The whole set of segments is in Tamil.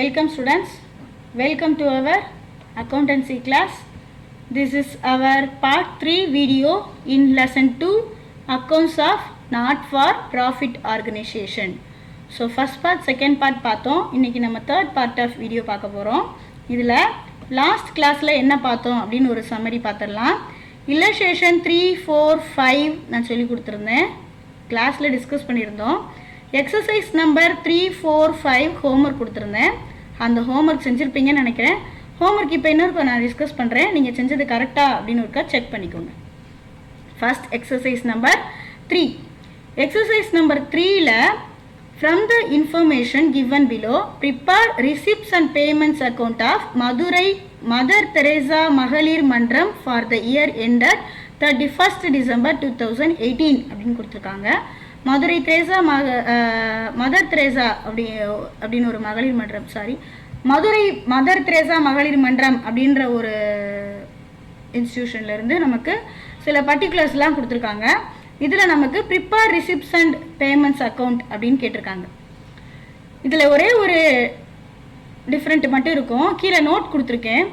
Welcome students, welcome to our accountancy class. This is our part 3 video in lesson 2 accounts of not for profit organization. So first part, second part பார்த்தோம். இன்னைக்கு நம்ம third part of video பார்க்க போறோம். இதுல last classல என்ன பார்த்தோம் அப்படினு ஒரு summary பார்த்தறலாம். illustration 3 4 5 நான் சொல்லி கொடுத்திருந்தேன். கிளாஸ்ல டிஸ்கஸ் பண்ணியிருந்தோம். exercise number 3 4 5 homework கொடுத்திருந்தேன். அந்த homework செஞ்சிருப்பீங்கன்னு நினைக்கிறேன். homework இப்போ இன்னொரு நான் டிஸ்கஸ் பண்றேன். நீங்க செஞ்சது கரெக்ட்டா அப்படினு ஒருக்கா செக் பண்ணிக்கோங்க. First exercise number 3. Exercise number 3 ல from the information given below prepare receipts and payments account of Madurai Mother Teresa மகளிர் மன்றம் for the year ended 31st December 2018 அப்படினு கொடுத்திருக்காங்க. மதுரை தெரேசா மதர் தெரேசா அப்படின்னு ஒரு மகளிர் மன்றம், மதுரை மதர் தெரேசா மகளிர் மன்றம் அப்படின்ற ஒரு இன்ஸ்டிடியூஷன்ல இருந்து நமக்கு சில பர்டிகுலர்ஸ்லாம் கொடுத்துருக்காங்க. இதில் நமக்கு prepare receipts and payments account அப்படின்னு கேட்டிருக்காங்க. இதில் ஒரே ஒரு டிஃப்ரெண்ட் மட்டும் இருக்கும். கீழே நோட் கொடுத்துருக்கேன்.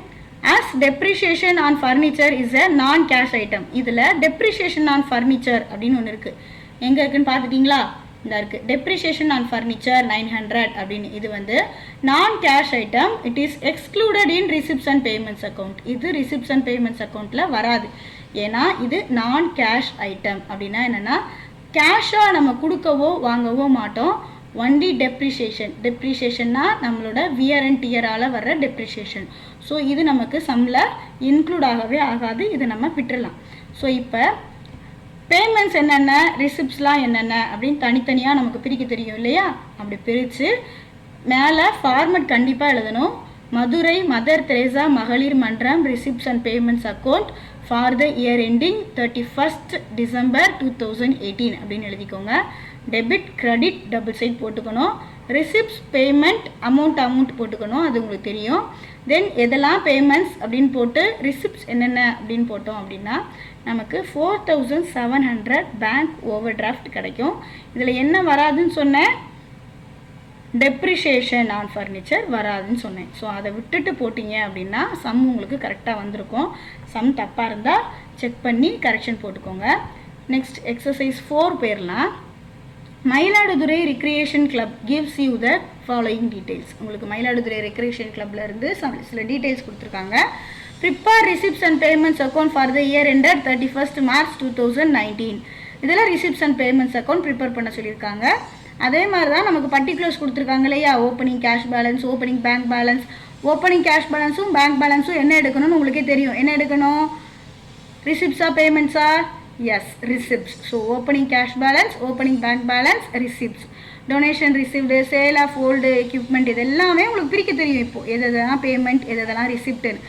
As depreciation on furniture is a நான் கேஷ் ஐட்டம். இதில் டெப்ரிஷியேஷன் ஆன் ஃபர்னிச்சர் அப்படின்னு ஒன்று இருக்குது. எங்கே இருக்குன்னு பார்த்துட்டிங்களா? இந்த இருக்குது. டெப்ரிஷியேஷன் ஆன் ஃபர்னிச்சர் 900 அப்படின்னு. இது வந்து நான் cash item. It is excluded in receipts and payments account. இது ரிசிப்ட்ஸ் அண்ட் பேமெண்ட்ஸ் அக்கௌண்ட்டில் வராது. ஏன்னா இது நான் கேஷ் ஐட்டம். அப்படின்னா என்னென்னா கேஷாக நம்ம கொடுக்கவோ வாங்கவோ மாட்டோம். Only depreciation. டெப்ரிஷியேஷன்னா நம்மளோட வியர் அண்ட் டியரால் வர்ற டெப்ரிஷியேஷன். ஸோ இது நமக்கு சம்மில் இன்க்ளூட் ஆகவே ஆகாது. இதை நம்ம விட்டுடலாம். ஸோ இப்போ பேமெண்ட்ஸ் என்னென்ன, ரிசிப்ட்ஸ்லாம் என்னென்ன அப்படின்னு தனித்தனியாக நமக்கு பிரிக்க தெரியும் இல்லையா? அப்படி பிரித்து மேலே ஃபார்மட் கண்டிப்பாக எழுதணும். மதுரை மதர் தெரேசா மகளிர் மன்றம் receipts and payments account for the year ending 31st December 2018 அப்படின்னு எழுதிக்கோங்க. டெபிட் கிரெடிட் டபுள் சைட் போட்டுக்கணும். ரிசிப்ட்ஸ் பேமெண்ட் அமௌண்ட் போட்டுக்கணும். அது உங்களுக்கு தெரியும். தென் எதெல்லாம் பேமெண்ட்ஸ் அப்படின்னு போட்டு ரிசிப்ட்ஸ் என்னென்ன அப்படின்னு போட்டோம் அப்படின்னா நமக்கு 4700 பேங்க் ஓவர் டிராஃப்ட் கிடைக்கும். இதில் என்ன வராதுன்னு சொன்னேன்? டெப்ரிஷியேஷன் ஆன் ஃபர்னிச்சர் வராதுன்னு சொன்னேன். ஸோ அதை விட்டுட்டு போட்டிங்க அப்படின்னா சம் உங்களுக்கு கரெக்டாக வந்திருக்கும். சம் தப்பாக இருந்தால் செக் பண்ணி கரெக்ஷன் போட்டுக்கோங்க. நெக்ஸ்ட் எக்ஸசைஸ் 4 பேர்லாம். Mayiladuthurai recreation club gives you the following details. உங்களுக்கு மயிலாடுதுறை ரெக்ரியேஷன் கிளப்ல இருந்து சில டீட்டெயில்ஸ் கொடுத்துருக்காங்க. Prepare receipts and payments account for the year ended 31st March 2019. இதெல்லாம் receipts and payments account prepare பண்ண சொல்லியிருக்காங்க. அதே மாதிரி தான் நமக்கு பர்டிகுலர்ஸ் கொடுத்துருக்காங்க இல்லையா? Opening cash balance, opening bank balance. Opening cash பேலன்ஸும் பேங்க் பேலன்ஸும் என்ன எடுக்கணும்னு உங்களுக்கே தெரியும். என்ன எடுக்கணும்? ரிசிப்ட்ஸா பேமெண்ட்ஸா? Yes, receipts. So opening cash balance, opening bank balance, receipts. Donation receipt, sale of old equipment, இது எல்லாமே உங்களுக்கு பிரிக்க தெரியும். இப்போ எதெல்லாம் பேமெண்ட், எதெல்லாம் ரிசிப்ட்டுன்னு.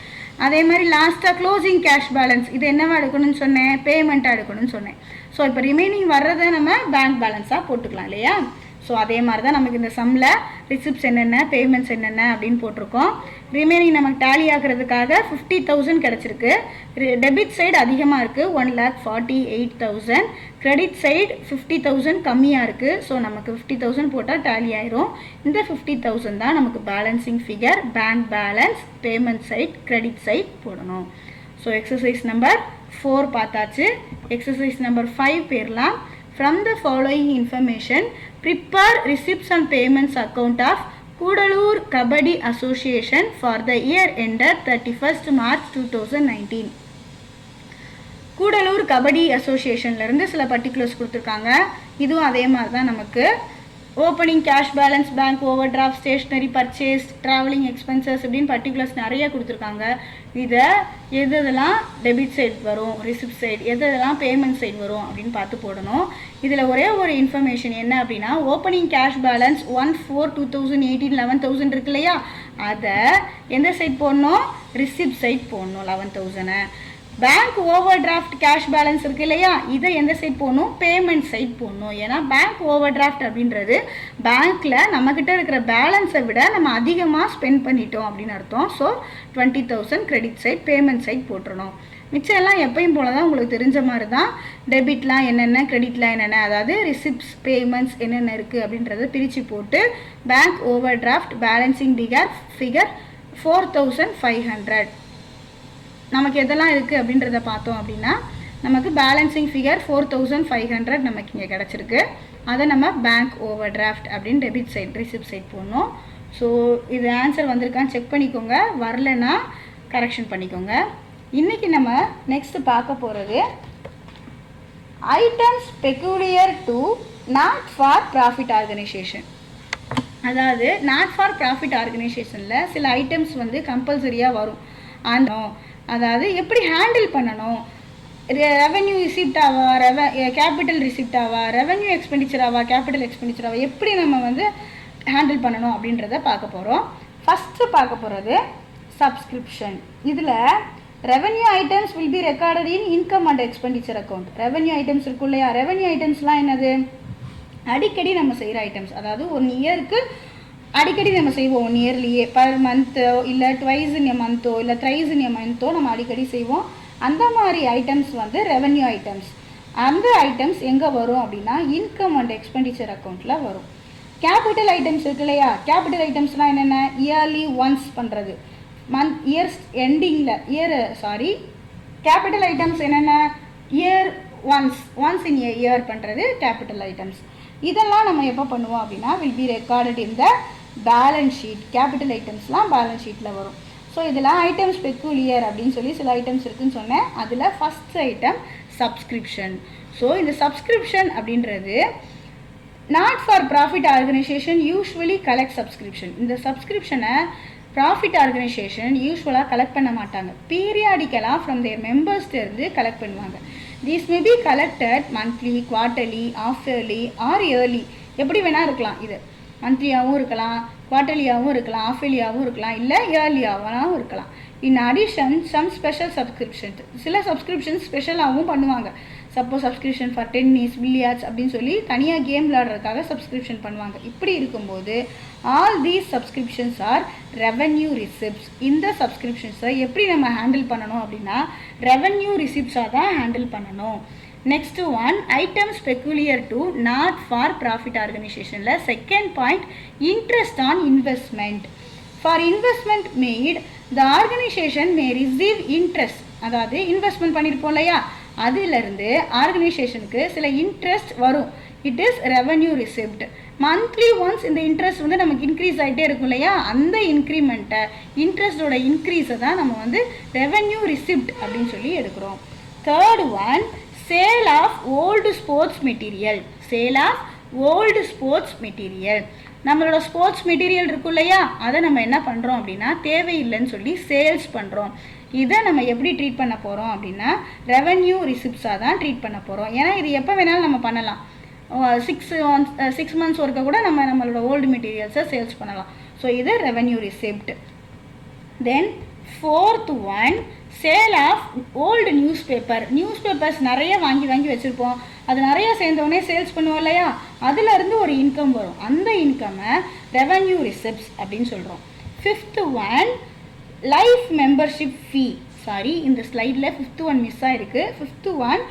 அதே மாதிரி லாஸ்ட்டாக க்ளோசிங் கேஷ் பேலன்ஸ், இது என்னவா எடுக்கணும்னு சொன்னேன்? பேமெண்ட்டாக எடுக்கணும்னு சொன்னேன். ஸோ இப்போ ரிமைனிங் வர்றதை நம்ம பேங்க் பேலன்ஸாக போட்டுக்கலாம் இல்லையா? ஸோ அதே மாதிரி தான் நமக்கு இந்த சம்மில் ரிசிப்ட்ஸ் என்னென்ன, பேமெண்ட்ஸ் என்னென்ன அப்படின்னு போட்டிருக்கோம். ரிமைனிங் நமக்கு டேலி ஆகிறதுக்காக 50,000 கிடச்சிருக்கு. டெபிட் சைடு அதிகமாக இருக்குது, 1,48,000. கிரெடிட் சைடு 50,000 கம்மியாக இருக்குது. ஸோ நமக்கு 50,000 போட்டால் டேலி ஆயிரும். இந்த 50,000 தான் நமக்கு balancing figure. Bank balance, payment side, credit side போடணும். ஸோ எக்ஸசைஸ் நம்பர் 4 பார்த்தாச்சு. எக்ஸசைஸ் நம்பர் 5 பேர்லாம். From the following information, prepare receipts and payments account of Kudalur Kabaddi Association for the year ended 31st March 2019. Gudalur kabaddi அசோசியேஷன்லேருந்து சில பர்டிகுலர்ஸ் கொடுத்துருக்காங்க. இதுவும் அதே மாதிரி தான் நமக்கு opening cash balance, bank over draft, stationery purchase, travelling expenses இப்படின்னு பர்டிகுலர்ஸ் நிறைய கொடுத்துருக்காங்க. இதை எதெல்லாம் டெபிட் சைட் வரும், ரிசிப்ட் சைட், எதெல்லாம் பேமெண்ட் சைட் வரும் அப்படின்னு பார்த்து போடணும். இதில் ஒரே ஒரு இன்ஃபர்மேஷன் என்ன அப்படின்னா ஓப்பனிங் கேஷ் பேலன்ஸ் 1/4/2018 11,000 இருக்கு இல்லையா? அதை எந்த சைட் போடணும்? ரிசிப்ட் சைட் போடணும் 11,000. Bank over draft cash balance இருக்கு இல்லையா? இதை எந்த சைட் போடணும்? பேமெண்ட் சைட் போடணும். ஏன்னா பேங்க் ஓவர் டிராஃப்ட் அப்படின்றது பேங்க்ல நம்மக்கிட்ட இருக்கிற பேலன்ஸை விட நம்ம அதிகமாக ஸ்பெண்ட் பண்ணிட்டோம் அப்படின்னு அர்த்தம். So 20,000 credit side, payment side போட்டுருணும். மிச்சம் எல்லாம் எப்பயும் போல தான் உங்களுக்கு தெரிஞ்ச மாதிரி தான். டெபிட்லாம் என்னென்ன, கிரெடிட்லாம் என்னென்ன, அதாவது ரிசிப்ட்ஸ், பேமெண்ட்ஸ் என்னென்ன இருக்குது அப்படின்றத பிரித்து போட்டு bank over draft balancing figure 4500 நமக்கு எதெல்லாம் இருக்குது அப்படின்றத பார்த்தோம் அப்படின்னா நமக்கு பேலன்சிங் ஃபிகர் 4500 நமக்கு இங்கே கிடச்சிருக்கு. அதை நம்ம பேங்க் ஓவர் டிராஃப்ட் அப்படின்னு டெபிட் சைட் ரிசிப்ட் சைட் போடணும். ஸோ இது ஆன்சர் வந்திருக்கான்னு செக் பண்ணிக்கோங்க, வரலைன்னா கரெக்ஷன் பண்ணிக்கோங்க. இன்றைக்கி நம்ம நெக்ஸ்ட் பார்க்க போகிறது items peculiar to not for profit organisation. அதாவது நாட் ஃபார் ப்ராஃபிட் ஆர்கனைசேஷனில் சில ஐட்டம்ஸ் வந்து கம்பல்சரியாக வரும். அதாவது எப்படி ஹேண்டில் பண்ணணும், ரெவென்யூ ரிசிப்டாவா, கேபிட்டல் ரிசிப்டாவா, ரெவென்யூ எக்ஸ்பெண்டிச்சராவா, கேபிட்டல் எக்ஸ்பெண்டிச்சராவா, எப்படி நம்ம வந்து ஹேண்டில் பண்ணணும் அப்படின்றத பார்க்க போகிறோம். ஃபஸ்ட்டு பார்க்க போகிறது சப்ஸ்கிரிப்ஷன். இதில் revenue items will be recorded in income and expenditure account. Revenue items இருக்கும் இல்லையா, ரெவென்யூ ஐட்டம்ஸ்லாம் என்னது, அடிக்கடி நம்ம செய்கிற ஐட்டம்ஸ். அதாவது 1 இயருக்கு அடிக்கடி நம்ம செய்வோம், 1 இயர்லேயே பர் மந்த்தோ இல்லை ட்வைஸ் இன் எ மந்த்தோ இல்லை த்ரைஸ் இன் எ மந்த்தோ நம்ம அடிக்கடி செய்வோம். அந்த மாதிரி ஐட்டம்ஸ் வந்து ரெவென்யூ ஐட்டம்ஸ். அந்த ஐட்டம்ஸ் எங்கே வரும் அப்படின்னா இன்கம் அண்ட் எக்ஸ்பெண்டிச்சர் அக்கௌண்ட்டில் வரும். கேபிட்டல் ஐட்டம்ஸ் இருக்கு இல்லையா, கேபிட்டல் ஐட்டம்ஸ்னால் என்னென்ன, இயர்லி ஒன்ஸ் பண்ணுறது, இயர்ஸ் எண்டிங்கில் கேபிட்டல் ஐட்டம்ஸ் என்னென்ன, இயர் ஒன்ஸ் இன் இயர் பண்ணுறது கேபிட்டல் ஐட்டம்ஸ். இதெல்லாம் நம்ம எப்போ பண்ணுவோம் அப்படின்னா will be recorded in the balance sheet. Capital ஐட்டம்ஸ்லாம் பேலன்ஸ் ஷீட்டில் வரும். ஸோ இதில் ஐட்டம்ஸ் பெக்குலியர் அப்படின்னு சொல்லி சில ஐட்டம்ஸ் இருக்குதுன்னு சொன்னேன். அதில் ஃபஸ்ட் ஐட்டம் சப்ஸ்கிரிப்ஷன். ஸோ இந்த சப்ஸ்கிரிப்ஷன் அப்படின்றது not for profit organisation usually collect subscription. இந்த சப்ஸ்கிரிப்ஷனை ப்ராஃபிட் ஆர்கனைசேஷன் யூஸ்வலாக கலெக்ட் பண்ண மாட்டாங்க, பீரியாடிக்கலாக ஃப்ரம் தேர் மெம்பர்ஸ்லேருந்து கலெக்ட் பண்ணுவாங்க. These may be collected monthly, quarterly, half yearly or yearly, எப்படி வேணால் இருக்கலாம். இது மந்த்லியாகவும் இருக்கலாம், குவார்ட்டர்லியாகவும் இருக்கலாம், ஆஃப் இயர்லியாகவும் இருக்கலாம், இல்லை இயர்லியாகவும் இருக்கலாம். In addition some special subscription, சில சப்ஸ்கிரிப்ஷன்ஸ் ஸ்பெஷலாகவும் பண்ணுவாங்க. Suppose subscription for tennis, billiards அப்படின்னு சொல்லி தனியாக கேம் விளையாடுறதுக்காக சப்ஸ்கிரிப்ஷன் பண்ணுவாங்க. இப்படி இருக்கும்போது all these subscriptions are revenue receipts. இந்த சப்ஸ்கிரிப்ஷன்ஸை எப்படி நம்ம ஹேண்டில் பண்ணணும் அப்படின்னா ரெவென்யூ ரிசிப்ட்ஸாக தான் ஹேண்டில் பண்ணணும். Next one items peculiar to not for profit ஆர்கனைசேஷனில் second point interest on investment. For investment made the organisation may receive interest. அதாவது இன்வெஸ்ட்மெண்ட் பண்ணியிருப்போம் இல்லையா, அதிலிருந்து ஆர்கனைசேஷனுக்கு சில இன்ட்ரெஸ்ட் வரும். It is revenue receipt. Monthly once இந்த இன்ட்ரெஸ்ட் வந்து நமக்கு இன்க்ரீஸ் ஆகிட்டே இருக்கும் இல்லையா, அந்த இன்க்ரிமெண்ட்டை இன்ட்ரெஸ்டோட இன்க்ரீஸை தான் நம்ம வந்து ரெவென்யூ ரிசிப்ட் அப்படின்னு சொல்லி எடுக்கிறோம். Third one sale of old sports material. Sale of old sports material. நம்மளோட ஸ்போர்ட்ஸ் மெட்டீரியல் இருக்கும் இல்லையா, அதை நம்ம என்ன பண்ணுறோம் அப்படின்னா தேவையில்லைன்னு சொல்லி சேல்ஸ் பண்ணுறோம். இதை நம்ம எப்படி ட்ரீட் பண்ண போகிறோம் அப்படின்னா ரெவென்யூ ரிசிப்ட்ஸாக தான் ட்ரீட் பண்ண போகிறோம். ஏன்னா இது எப்போ வேணாலும் நம்ம பண்ணலாம். 6 months ஒருக்க கூட நம்மளோட ஓல்டு மெட்டீரியல்ஸை சேல்ஸ் பண்ணலாம். ஸோ இது revenue receipt. Then fourth one sale of old newspapers நிறைய வாங்கி வச்சுருப்போம், அது நிறைய சேர்ந்தோடனே சேல்ஸ் பண்ணுவோம் இல்லையா, அதுலேருந்து ஒரு இன்கம் வரும். அந்த இன்கம்மை ரெவென்யூ ரிசிப்ட்ஸ் அப்படின்னு சொல்கிறோம். ஃபிஃப்த் ஒன் லைஃப் மெம்பர்ஷிப் ஃபீ. இந்த ஸ்லைடில் ஃபிஃப்த் ஒன் மிஸ் ஆகிருக்கு. Fifth one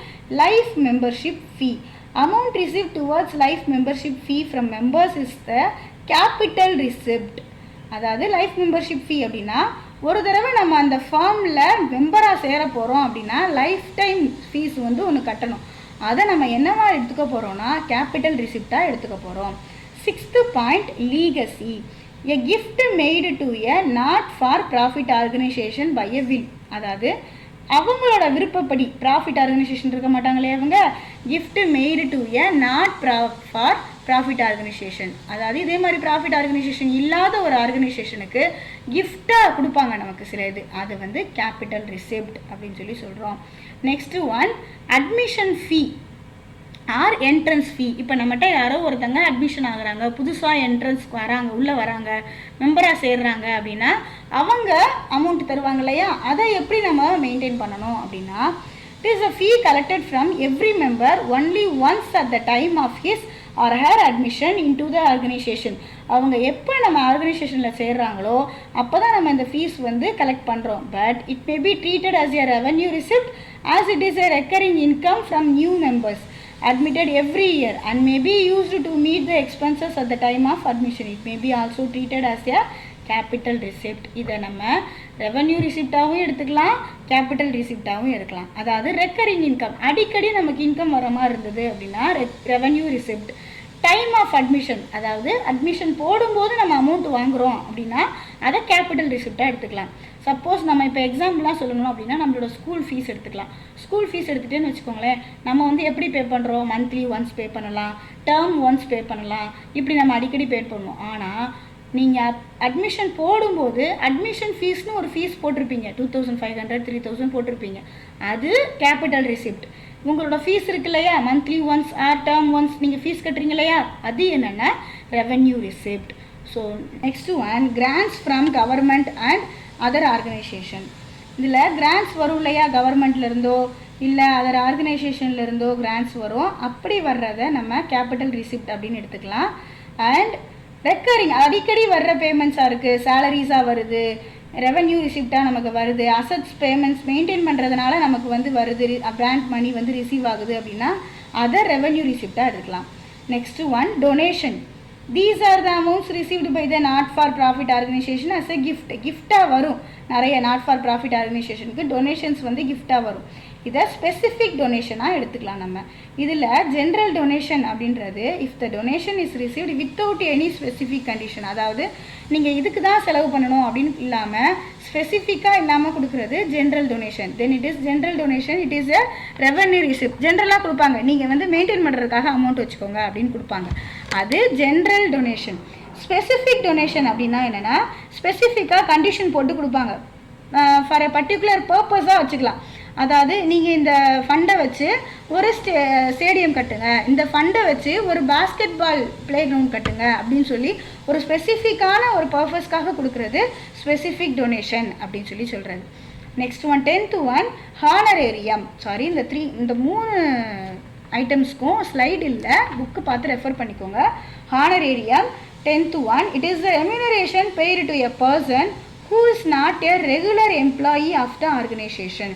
life membership fee. Amount received towards life membership fee from members is the capital receipt. அதாவது லைஃப் மெம்பர்ஷிப் ஃபீ அப்படின்னா ஒரு தடவை நம்ம அந்த ஃபார்மில் மெம்பராக சேர போகிறோம் அப்படின்னா லைஃப் டைம் ஃபீஸ் வந்து ஒன்று கட்டணும். அதை நம்ம என்னவா எடுத்துக்க போகிறோம்னா கேபிட்டல் ரிசிப்டாக எடுத்துக்க போகிறோம். Sixth point legacy. A gift made to a not for profit organisation by a will. அதாவது அவங்களோட விருப்பப்படி, ப்ராஃபிட் ஆர்கனைசேஷன் இருக்க மாட்டாங்களே அவங்க, gift made to a not for profit organisation. அதாவது இதே மாதிரி ப்ராஃபிட் ஆர்கனைசேஷன் இல்லாத ஒரு ஆர்கனைசேஷனுக்கு கிஃப்டாக கொடுப்பாங்க நமக்கு சில இது, அது வந்து கேபிட்டல் ரிசிப்ட் அப்படின்னு சொல்லி சொல்கிறோம். Next one admission fee or entrance fee. இப்போ நம்மகிட்ட யாரோ ஒருத்தங்க அட்மிஷன் ஆகுறாங்க, புதுசாக என்ட்ரன்ஸ்க்கு வராங்க, உள்ளே வராங்க, மெம்பராக சேர்றாங்க அப்படின்னா அவங்க அமௌண்ட் தருவாங்க இல்லையா, அதை எப்படி நம்ம மெயின்டைன் பண்ணணும் அப்படின்னா it is a fee collected from every member only once at the time of his or her admission into the organization. அவங்க எப்போ நம்ம ஆர்கனைசேஷனில் சேர்றாங்களோ அப்போ தான் நம்ம இந்த ஃபீஸ் வந்து கலெக்ட் பண்ணுறோம். But it may be treated as a revenue receipt as it is a recurring income from new members admitted every year and may be used to meet the expenses at the time of admission. It may be also treated as a capital receipt. இதை நம்ம ரெவன்யூ ரிசிப்டாகவும் எடுத்துக்கலாம், கேபிட்டல் ரிசிப்டாகவும் எடுக்கலாம். அதாவது ரெக்கரிங் இன்கம், அடிக்கடி நமக்கு இன்கம் வர மாதிரி இருந்தது அப்படின்னா revenue receipt. Time of admission, அதாவது அட்மிஷன் போடும்போது நம்ம அமௌண்ட் வாங்குகிறோம் அப்படின்னா அதை கேபிட்டல் ரிசிப்டாக எடுத்துக்கலாம். சப்போஸ் நம்ம இப்போ எக்ஸாம்பிளாக சொல்லணும் அப்படின்னா நம்மளோட ஸ்கூல் ஃபீஸ் எடுத்துக்கலாம். ஸ்கூல் ஃபீஸ் எடுத்துகிட்டேன்னு வச்சுக்கோங்களேன், நம்ம வந்து எப்படி பே பண்ணுறோம், மந்த்லி ஒன்ஸ் பே பண்ணலாம், டேர்ம் ஒன்ஸ் பே பண்ணலாம், இப்படி நம்ம அடிக்கடி பே பண்ணுவோம். ஆனால் நீங்கள் அட்மிஷன் போடும்போது அட்மிஷன் ஃபீஸ்னு ஒரு ஃபீஸ் போட்டிருப்பீங்க, 2500 3000 போட்டிருப்பீங்க, அது கேபிட்டல் ரிசிப்ட். உங்களோட ஃபீஸ் இருக்கு இல்லையா, monthly once or term once நீங்கள் ஃபீஸ் கட்டுறீங்க இல்லையா, அது என்னென்னா revenue receipt. So next one, grants from government and other organisation. இதில் கிராண்ட்ஸ் வரும் இல்லையா, கவர்மெண்ட்லேருந்தோ இல்லை அதர் ஆர்கனைசேஷன்லேருந்தோ கிராண்ட்ஸ் வரும். அப்படி வர்றதை நம்ம கேபிட்டல் ரிசிப்ட் அப்படின்னு எடுத்துக்கலாம். அண்ட் ரெக்கரிங், அடிக்கடி வர்ற பேமெண்ட்ஸாக இருக்குது, சேலரிஸாக வருது, ரெவன்யூ ரிசிப்டாக நமக்கு வருது, அசட்ஸ் பேமெண்ட்ஸ் மெயின்டைன் பண்ணுறதுனால நமக்கு வந்து வருது, கிராண்ட் மணி வந்து ரிசீவ் ஆகுது அப்படின்னா அதை ரெவன்யூ ரிசிப்டாக எடுக்கலாம். Next one, donation. These are the amounts received by the not for profit organisation as a gift. கிஃப்டாக வரும், நிறைய நாட் ஃபார் ப்ராஃபிட் ஆர்கனைசேஷனுக்கு டொனேஷன்ஸ் வந்து கிஃப்டாக வரும். இதை ஸ்பெசிஃபிக் டொனேஷனாக எடுத்துக்கலாம் நம்ம. இதில் ஜென்ரல் டொனேஷன் அப்படின்றது if the donation is received without any specific condition, அதாவது நீங்கள் இதுக்கு தான் செலவு பண்ணணும் அப்படின்னு இல்லாமல் ஸ்பெசிஃபிக்காக இல்லாமல் கொடுக்குறது general donation. Then it is general donation, it is a revenue receipt. ஜென்ரலாக கொடுப்பாங்க, நீங்கள் வந்து மெயின்டைன் பண்ணுறதுக்காக அமௌண்ட் வச்சுக்கோங்க அப்படின்னு கொடுப்பாங்க, அது ஜென்ரல் டொனேஷன். ஸ்பெசிஃபிக் டொனேஷன் அப்படின்னா என்னென்னா ஸ்பெசிஃபிக்காக கண்டிஷன் போட்டு கொடுப்பாங்க, ஃபார் எ பர்டிகுலர் பர்பஸாக வச்சுக்கலாம். அதாவது நீங்கள் இந்த ஃபண்டை வச்சு ஒரு ஸ்டேடியம் கட்டுங்க, இந்த ஃபண்டை வச்சு ஒரு பாஸ்கெட் பால் பிளே கிரவுண்ட் கட்டுங்க அப்படின்னு சொல்லி ஒரு ஸ்பெசிஃபிக்கான ஒரு பர்பஸ்க்காக கொடுக்குறது ஸ்பெசிஃபிக் டொனேஷன் அப்படின்னு சொல்லி சொல்கிறது. Next one, 10th one, honorarium. Sorry, இந்த 3 ஐட்டம்ஸ்க்கும் ஸ்லைடு இல்லை, புக்கு பார்த்து ரெஃபர் பண்ணிக்கோங்க. Honorarium, 10th one, it is the remuneration paid to a person who is not a regular employee of the organization.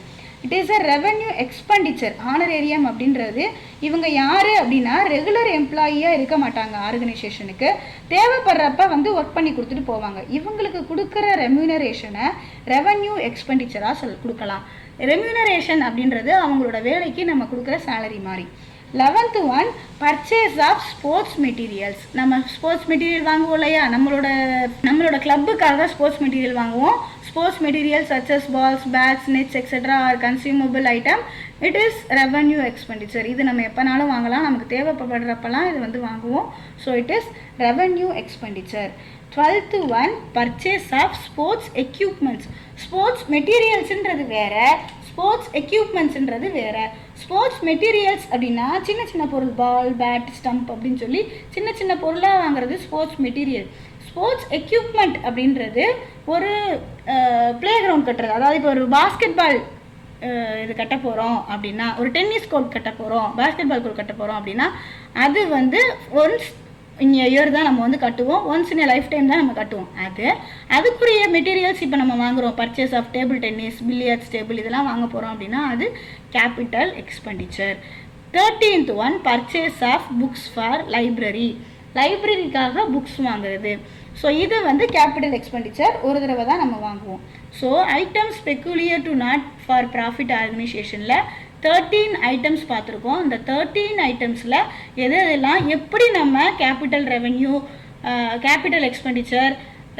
It is a revenue expenditure. Honorarium அப்படின்றது இவங்க யார் அப்படின்னா ரெகுலர் எம்ப்ளாயியாக இருக்க மாட்டாங்க, ஆர்கனைசேஷனுக்கு தேவைப்படுறப்ப வந்து ஒர்க் பண்ணி கொடுத்துட்டு போவாங்க. இவங்களுக்கு கொடுக்குற ரெம்யூனரேஷனை ரெவன்யூ எக்ஸ்பெண்டிச்சராக கொடுக்கலாம். ரெம்யூனரேஷன் அப்படின்றது அவங்களோட வேலைக்கு நம்ம கொடுக்குற சேலரி மாதிரி. 11th one, purchase of sports materials. நம்ம ஸ்போர்ட்ஸ் மெட்டீரியல் வாங்குவோம் இல்லையா, நம்மளோட கிளப்புக்காக ஸ்போர்ட்ஸ் மெட்டீரியல் வாங்குவோம். Sports material such as balls, bats, nets etcetera are consumable item, it is revenue expenditure. இது நம்ம எப்போனாலும் வாங்கலாம், நமக்கு தேவைப்படுறப்பெல்லாம் இது வந்து வாங்குவோம். So it is revenue expenditure. 12th one, purchase of sports equipments. Sports மெட்டீரியல்ஸுன்றது வேறு, ஸ்போர்ட்ஸ் எக்யூப்மெண்ட்ஸுன்றது வேறு. ஸ்போர்ட்ஸ் மெட்டீரியல்ஸ் அப்படின்னா சின்ன சின்ன பொருள், பால், பேட், ஸ்டம்ப் அப்படின்னு சொல்லி சின்ன சின்ன பொருளாக வாங்குறது ஸ்போர்ட்ஸ் மெட்டீரியல். ஸ்போர்ட்ஸ் எக்யூப்மெண்ட் அப்படின்றது ஒரு பிளே கிரவுண்ட் கட்டுறது, அதாவது இப்போ ஒரு பாஸ்கெட் பால் இது கட்ட போகிறோம் அப்படின்னா, ஒரு டென்னிஸ் கோர்ட் கட்ட போகிறோம், பாஸ்கெட் பால் கோர்ட் கட்ட போகிறோம் அப்படின்னா அது வந்து ஒன்ஸ் இன் இயர் தான் நம்ம வந்து கட்டுவோம், ஒன்ஸ் இன் லைஃப் டைம் தான் நம்ம கட்டுவோம். அதுக்குரிய மெட்டீரியல்ஸ் இப்போ நம்ம வாங்குகிறோம், purchase of table tennis, billiards table இதெல்லாம் வாங்க போகிறோம் அப்படின்னா அது capital expenditure. 13th one, purchase of books for library. லைப்ரரிக்காக புக்ஸ் வாங்குறது. ஸோ இது வந்து கேபிட்டல் எக்ஸ்பெண்டிச்சர், ஒரு தடவை தான் நம்ம வாங்குவோம். So items peculiar to not for profit ஆர்கனைசேஷனில் 13 ஐட்டம்ஸ் பார்த்துருக்கோம். இந்த 13 ஐட்டம்ஸில் எதெல்லாம் எப்படி நம்ம capital revenue, capital expenditure,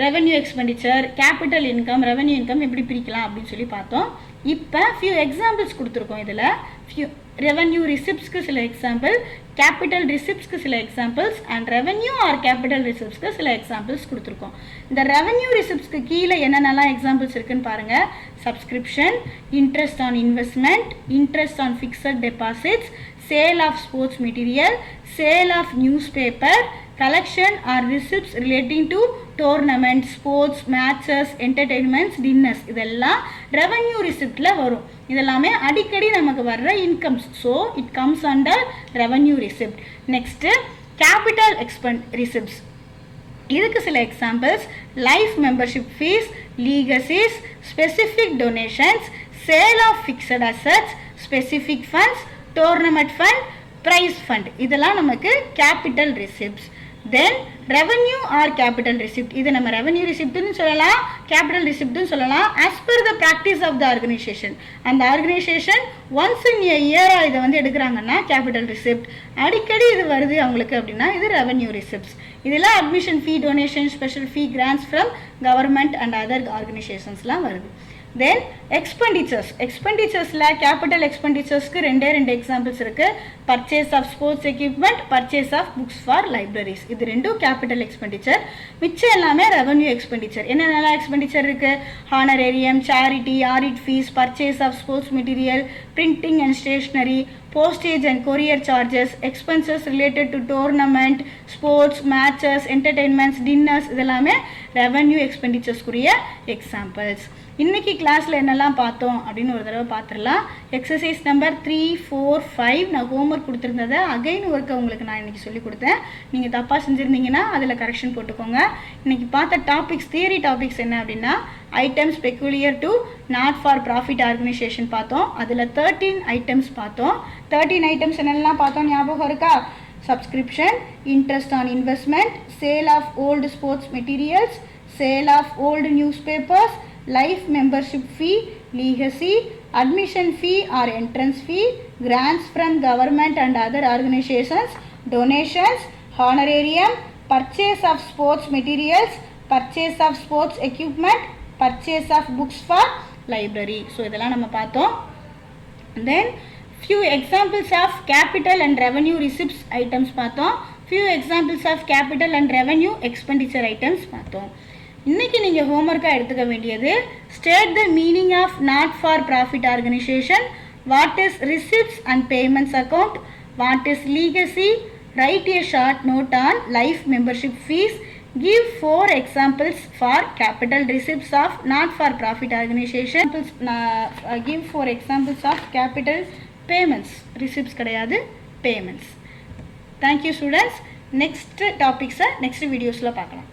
revenue expenditure, capital income, revenue income எப்படி பிரிக்கலாம் அப்படின்னு சொல்லி பார்த்தோம். இப்போ ஃபியூ எக்ஸாம்பிள்ஸ் கொடுத்துருக்கோம். இதில் ஃபியூ ரெவென்யூ ரிசிப்ட்ஸ்க்கு சில எக்ஸாம்பிள், கேபிட்டல் ரிசிப்ட்ஸ்க்கு சில examples and revenue or capital ரிசிப்ட்ஸ்க்கு சில எக்ஸாம்பிள்ஸ் கொடுத்துருக்கோம். இந்த ரெவென்யூ ரிசிப்ட்ஸ்க்கு கீழே என்னென்னலாம் எக்ஸாம்பிள்ஸ் இருக்குன்னு பாருங்கள். Subscription, interest on investment, interest on fixed deposits, sale of sports material, sale of newspaper, collection or receipts relating to tournaments, sports, matches, entertainments, dinners. இதெல்லாம் ரெவென்யூ ரிசிப்ட்ல வரும். இதெல்லாமே அடிக்கடி நமக்கு வர்ற incomes. So it comes under revenue receipt. Next capital receipts இதுக்கு சில examples life membership fees, legacies, specific donations, sale of fixed assets, specific funds, tournament fund, prize fund, இதெல்லாம் நமக்கு கேபிட்டல் ரிசிப்ட்ஸ். தென் ரெவன்யூ ஆர் கேபிட்டல் ரிசிப்ட், இது நம்ம ரெவன்யூ ரிசிப்ட்னு சொல்லலாம், கேபிட்டல் ரிசிப்ட்னு சொல்லலாம். As per the practice of the organisation, அந்த ஆர்கனைசேஷன் ஒன்ஸ் இன் எ இயராக இதை வந்து எடுக்கிறாங்கன்னா கேபிட்டல் ரிசிப்ட், அடிக்கடி இது வருது அவங்களுக்கு அப்படின்னா இது ரெவன்யூ ரிசிப்ட்ஸ். இதெல்லாம் admission fee, donation, special fee, grants from government and other ஆர்கனைசேஷன்ஸ்லாம் வருது. தென் எக்ஸ்பெண்டிச்சர்ஸில் கேபிட்டல் எக்ஸ்பெண்டிச்சர்ஸ்க்கு ரெண்டு எக்ஸாம்பிள்ஸ் இருக்குது. Purchase of sports equipment, purchase of books for libraries, இது ரெண்டும் கேபிட்டல் எக்ஸ்பெண்டிச்சர். மிச்சம் எல்லாமே ரெவன்யூ எக்ஸ்பெண்டிச்சர். என்னென்னலாம் எக்ஸ்பெண்டிச்சர் இருக்குது? Honorarium, charity, audit fees, purchase of sports material, printing and stationery, postage and courier charges, expenses related to tournament, sports, matches, entertainments, dinners, இதெல்லாமே revenue expenditures குரிய examples. இன்னைக்கு கிளாஸில் என்னெல்லாம் பார்த்தோம் அப்படின்னு ஒரு தடவை பார்த்துடலாம். எக்ஸசைஸ் நம்பர் 3, 4, 5 நான் ஹோம்ஒர்க் கொடுத்துருந்ததை அகைன் ஒர்க்கை உங்களுக்கு நான் இன்றைக்கி சொல்லிக் கொடுத்தேன். நீங்கள் தப்பாக செஞ்சுருந்தீங்கன்னா அதில் கரெக்ஷன் போட்டுக்கோங்க. இன்றைக்கி பார்த்த டாபிக்ஸ், தியரி டாபிக்ஸ் என்ன அப்படின்னா items peculiar to not for profit organisation பார்த்தோம். அதில் 13 ஐட்டம்ஸ் பார்த்தோம். 13 ஐட்டம்ஸ் என்னெல்லாம் பார்த்தோம் ஞாபகம் இருக்கா? Subscription, interest on investment, sale of old sports materials, sale of old newspapers, life membership fee, legacy, admission fee or entrance fee, grants from government and other organizations, donations, honorarium, purchase of sports materials, purchase of sports equipment, purchase of books for library. So இதெல்லாம் நம்ம பார்த்தோம். Then few examples of capital and revenue receipts items பார்த்தோம். Few examples of capital and revenue expenditure items பார்த்தோம். இன்னைக்கு நீங்கள் ஹோம்ஒர்க்காக எடுத்துக்க வேண்டியது state the meaning of not for profit organisation, what is receipts and payments account, what is legacy, write a short note on life membership fees, give 4 examples for capital receipts of not for profit organization, give 4 examples of capital payments, receipts கிடையாது payments. Thank you students. Next topics next videosல பார்க்கலாம்.